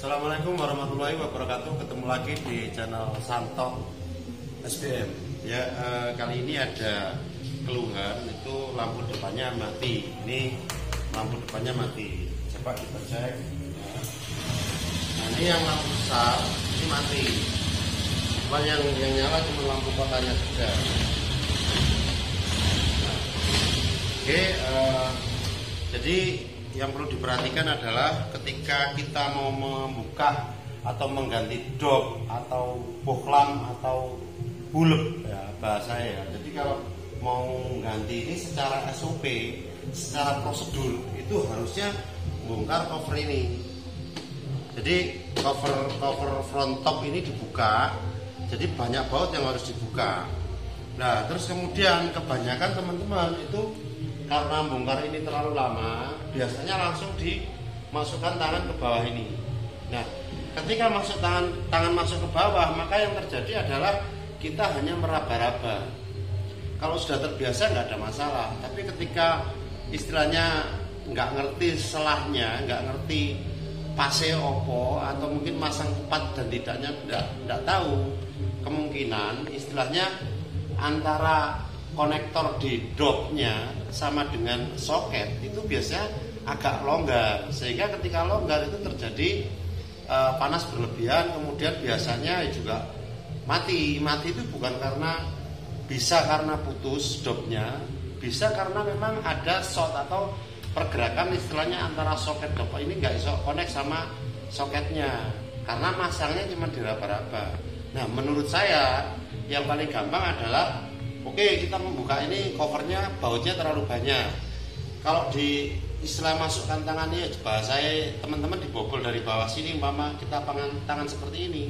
Assalamualaikum warahmatullahi wabarakatuh. Ketemu lagi di channel Santo SBM. Ya, kali ini ada keluhan itu lampu depannya mati. Ini lampu depannya mati. Coba kita cek. Nah, ini yang lampu besar ini mati. Cuman yang nyala cuma lampu kotanya saja. Nah, oke, jadi yang perlu diperhatikan adalah ketika kita mau membuka atau mengganti dop atau bohlam atau bulb ya bahasa ya. Jadi kalau mau ganti ini secara SOP, secara prosedur itu harusnya bongkar cover ini. Jadi cover front top ini dibuka. Jadi banyak baut yang harus dibuka. Nah, terus kemudian kebanyakan teman-teman itu karena bongkar ini terlalu lama, biasanya langsung dimasukkan tangan ke bawah ini. Nah, ketika tangan masuk ke bawah, maka yang terjadi adalah kita hanya meraba-raba. Kalau sudah terbiasa nggak ada masalah, tapi ketika istilahnya nggak ngerti selahnya, nggak ngerti pase opo, atau mungkin masang kupat dan tidaknya nggak tahu, kemungkinan istilahnya antara konektor di dopnya sama dengan soket itu biasanya agak longgar, sehingga ketika longgar itu terjadi panas berlebihan, kemudian biasanya juga mati itu bukan bisa karena putus dopnya, bisa karena memang ada short atau pergerakan istilahnya antara soket dop ini nggak bisa connect sama soketnya karena masangnya cuma diraba-raba. Nah, menurut saya yang paling gampang adalah oke, kita membuka ini covernya bautnya terlalu banyak. Kalau di istilah masukkan tangannya, bahasa saya teman-teman dibobol dari bawah sini, umpama kita tangan seperti ini,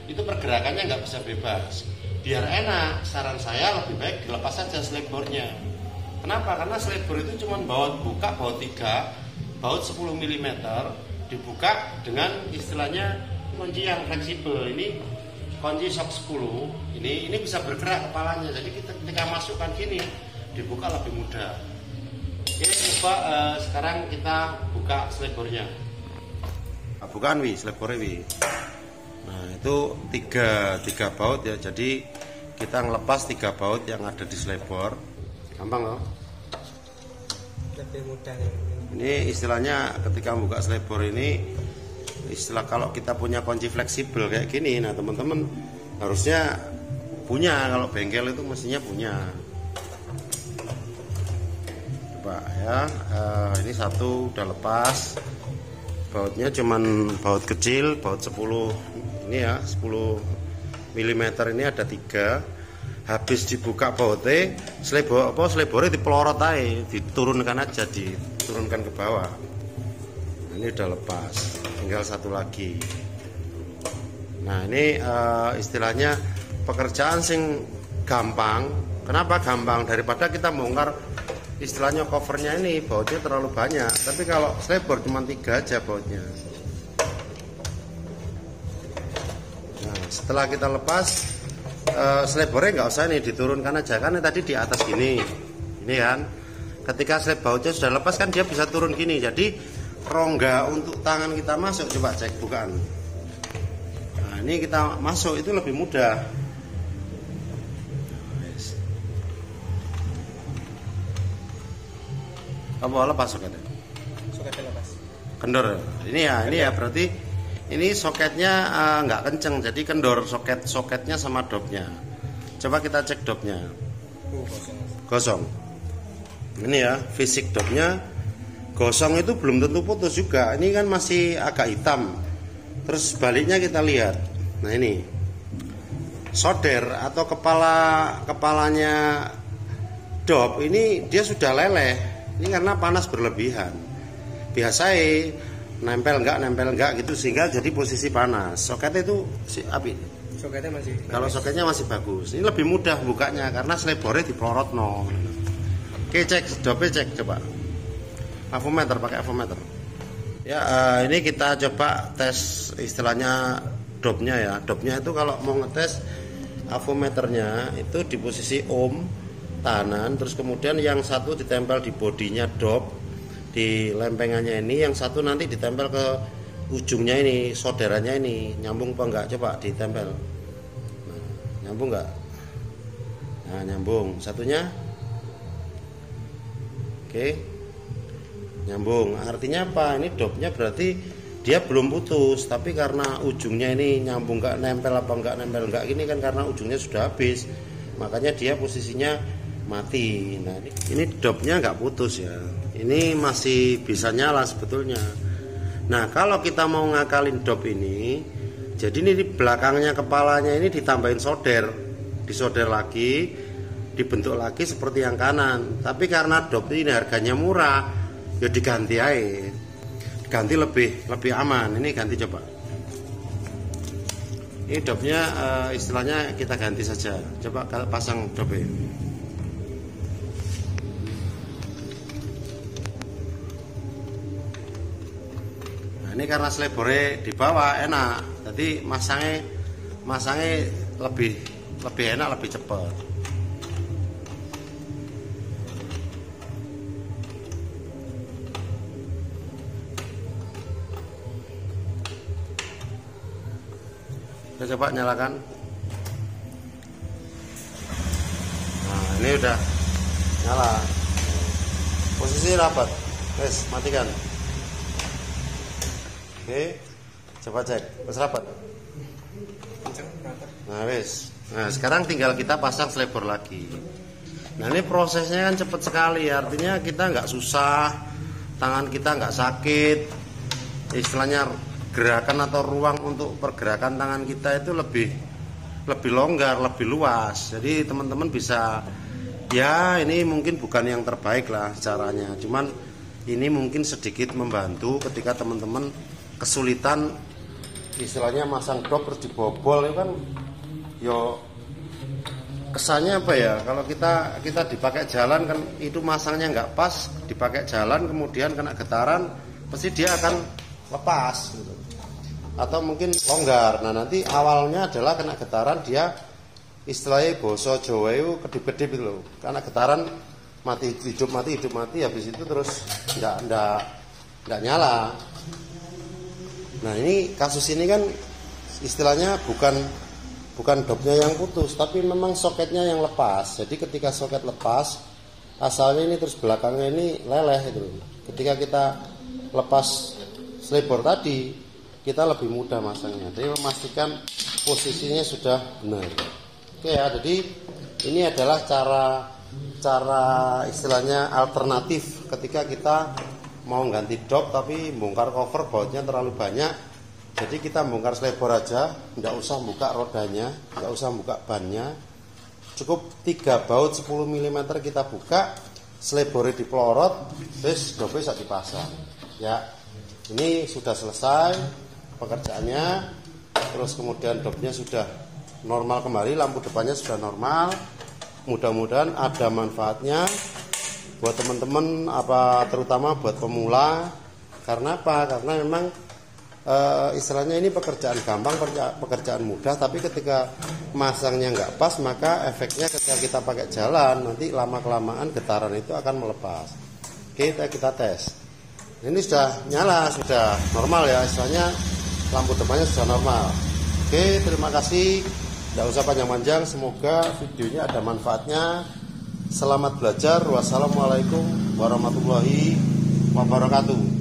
itu pergerakannya nggak bisa bebas. Biar enak, saran saya lebih baik dilepas saja slideboardnya. Kenapa? Karena slideboard itu cuma baut 3, baut 10 mm, dibuka dengan istilahnya kunci yang fleksibel. Ini kunci shock 10 ini bisa bergerak kepalanya, jadi kita ketika masukkan gini dibuka lebih mudah. Oke, coba sekarang kita buka slideboardnya. Bukaan slideboardnya Nah, itu tiga baut ya, jadi kita ngelepas 3 baut yang ada di slideboard. Gampang loh, lebih mudah. Ini istilahnya ketika buka slideboard ini, istilah kalau kita punya kunci fleksibel kayak gini, nah teman-teman harusnya punya, kalau bengkel itu mestinya punya. Coba ya, ini satu udah lepas, bautnya cuman baut kecil, baut 10 ini ya, 10 mm ini ada 3. Habis dibuka bautnya, slideboardnya dipelorot aja, diturunkan aja, diturunkan ke bawah. Ini udah lepas, tinggal satu lagi. Nah, ini istilahnya pekerjaan sing gampang. Kenapa gampang? Daripada kita bongkar istilahnya covernya ini bautnya terlalu banyak. Tapi kalau slideboard cuma 3 aja bautnya. Nah, setelah kita lepas slideboardnya nggak usah nih, diturunkan aja, karena tadi di atas gini, ini kan. Ketika slideboardnya sudah lepas kan dia bisa turun gini, jadi rongga untuk tangan kita masuk, coba cek bukaan. Nah, ini kita masuk itu lebih mudah. Apa lepas soketnya? Soketnya lepas. Kendor. Ini ya berarti ini soketnya nggak kenceng, jadi kendor soketnya sama dopnya. Coba kita cek dopnya. Gosong. Ini ya fisik dopnya. Gosong itu belum tentu putus juga. Ini kan masih agak hitam. Terus baliknya kita lihat. Nah, ini solder atau kepalanya dop ini dia sudah leleh. Ini karena panas berlebihan. Biasanya nempel enggak gitu, sehingga jadi posisi panas. Soketnya itu api. Soketnya masih. Kalau soketnya masih bagus. Ini lebih mudah bukanya karena slideboardnya dipelorot no. Oke, cek dopnya, cek coba. Avometer, pakai avometer. Ya, ini kita coba tes istilahnya dopnya ya. Dopnya itu kalau mau ngetes avometernya itu di posisi ohm tahanan, terus kemudian yang satu ditempel di bodinya dop, di lempengannya ini, yang satu nanti ditempel ke ujungnya ini, solderannya ini nyambung apa enggak, coba ditempel. Nah, nyambung enggak? Nah, nyambung. Satunya oke, nyambung. Artinya apa? Ini dopnya berarti dia belum putus, tapi karena ujungnya ini nyambung enggak, nempel apa enggak, nempel enggak, ini kan karena ujungnya sudah habis, makanya dia posisinya mati. Nah, ini dopnya enggak putus ya, ini masih bisa nyala sebetulnya. Nah, kalau kita mau ngakalin dop ini, jadi ini di belakangnya kepalanya ini ditambahin solder, disolder lagi, dibentuk lagi seperti yang kanan. Tapi karena dop ini harganya murah, ya diganti aja, ganti lebih aman. Ini ganti coba. Ini dopnya istilahnya kita ganti saja. Coba pasang dopnya. Ini karena selebore di bawah enak, jadi masangnya lebih enak, lebih cepat. Kita coba nyalakan. Nah, ini udah nyala, posisi rapat. Wes, matikan. Oke, coba cek, wes rapat. Nah wes, nah sekarang tinggal kita pasang selebor lagi. Nah ini prosesnya kan cepat sekali, artinya kita nggak susah, tangan kita nggak sakit, istilahnya gerakan atau ruang untuk pergerakan tangan kita itu lebih longgar, lebih luas. Jadi teman-teman bisa, ya ini mungkin bukan yang terbaik lah caranya, cuman ini mungkin sedikit membantu ketika teman-teman kesulitan istilahnya masang dop terus dibobol, itu kan yo kesannya apa ya, kalau kita dipakai jalan kan itu masangnya nggak pas, dipakai jalan kemudian kena getaran pasti dia akan lepas gitu, atau mungkin longgar. Nah nanti awalnya adalah kena getaran, dia istilahnya boso Jawa itu kedip-kedip itu loh, karena getaran mati hidup mati, habis itu terus nggak nyala. Nah ini kasus ini kan istilahnya bukan dopnya yang putus, tapi memang soketnya yang lepas. Jadi ketika soket lepas, asalnya ini terus belakangnya ini leleh itu. Ketika kita lepas selebor tadi, kita lebih mudah masangnya. Jadi memastikan posisinya sudah benar. Oke ya, jadi ini adalah cara istilahnya alternatif ketika kita mau ganti dop tapi bongkar cover bautnya terlalu banyak. Jadi kita bongkar selebor aja, nggak usah buka rodanya, nggak usah buka bannya, cukup 3 baut 10 mm kita buka, selebornya dipelorot, terus dopnya bisa dipasang. Ya, ini sudah selesai pekerjaannya. Terus kemudian dopnya sudah normal kembali, lampu depannya sudah normal. Mudah-mudahan ada manfaatnya buat teman-teman, apa terutama buat pemula. Karena apa? Karena memang istilahnya ini pekerjaan gampang, pekerjaan mudah, tapi ketika masangnya nggak pas, maka efeknya ketika kita pakai jalan nanti lama-kelamaan getaran itu akan melepas. Oke, kita tes. Ini sudah nyala, sudah normal ya, istilahnya lampu depannya sudah normal. Oke, terima kasih. Tidak usah panjang-panjang, semoga videonya ada manfaatnya. Selamat belajar. Wassalamualaikum warahmatullahi wabarakatuh.